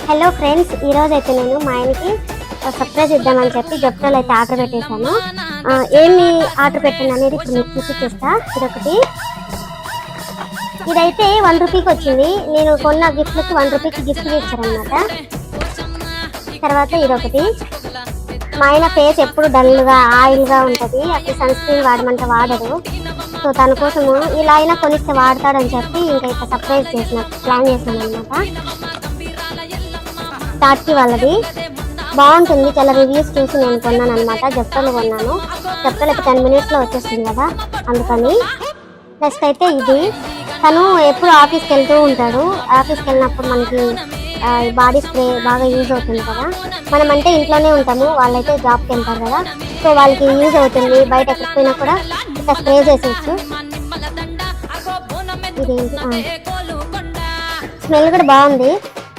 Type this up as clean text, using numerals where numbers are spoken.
Hello friends, ఈరోజు అయితే నేను మా ఆయనకి సర్ప్రైజ్ ఇద్దామని చెప్పి జెప్టోలో అయితే ఆర్డర్ పెట్టేశాను. ఏమి ఆర్డర్ పెట్టాను అనేది ఇప్పుడు మీకు చూపిస్తా. ఇదైతే 1 రూపీకి వచ్చింది. నేను కొన్న గిఫ్ట్లకి 1 రూపీకి గిఫ్ట్ ఇచ్చారనమాట. తర్వాత ఇదొకటి, మా ఆయన ఫేస్ ఎప్పుడు డల్గా ఆయిల్గా ఉంటుంది, అప్పుడు సన్ స్క్రీన్ వాడమంటే వాడరు. సో తన కోసము ఇలా అయినా కొనిస్తే వాడతాడని చెప్పి ఇంకా ఇక్కడ సర్ప్రైజ్ ప్లాన్ చేశాను అనమాట. టాట్కి వాళ్ళది బాగుంటుంది, చాలా రివ్యూస్ చూసి నేను కొన్నాను అనమాట. జెప్టోలో కొన్నాను. జెప్టోలో 10 మినిట్స్లో వచ్చేస్తుంది కదా, అందుకని. నెక్స్ట్ అయితే ఇది, తను ఎప్పుడు ఆఫీస్కి వెళ్తూ ఉంటాడు. ఆఫీస్కి వెళ్ళినప్పుడు మనకి బాడీ స్ప్రే బాగా యూజ్ అవుతుంది కదా. మనం అంటే ఇంట్లోనే ఉంటాము, వాళ్ళైతే జాబ్కి వెళ్తారు కదా, సో వాళ్ళకి యూజ్ అవుతుంది. బయట ఎక్కడికి పోయినా కూడా ఇట్లా స్ప్రే చేసేయచ్చు. ఇదేంటి, స్మెల్ కూడా బాగుంది.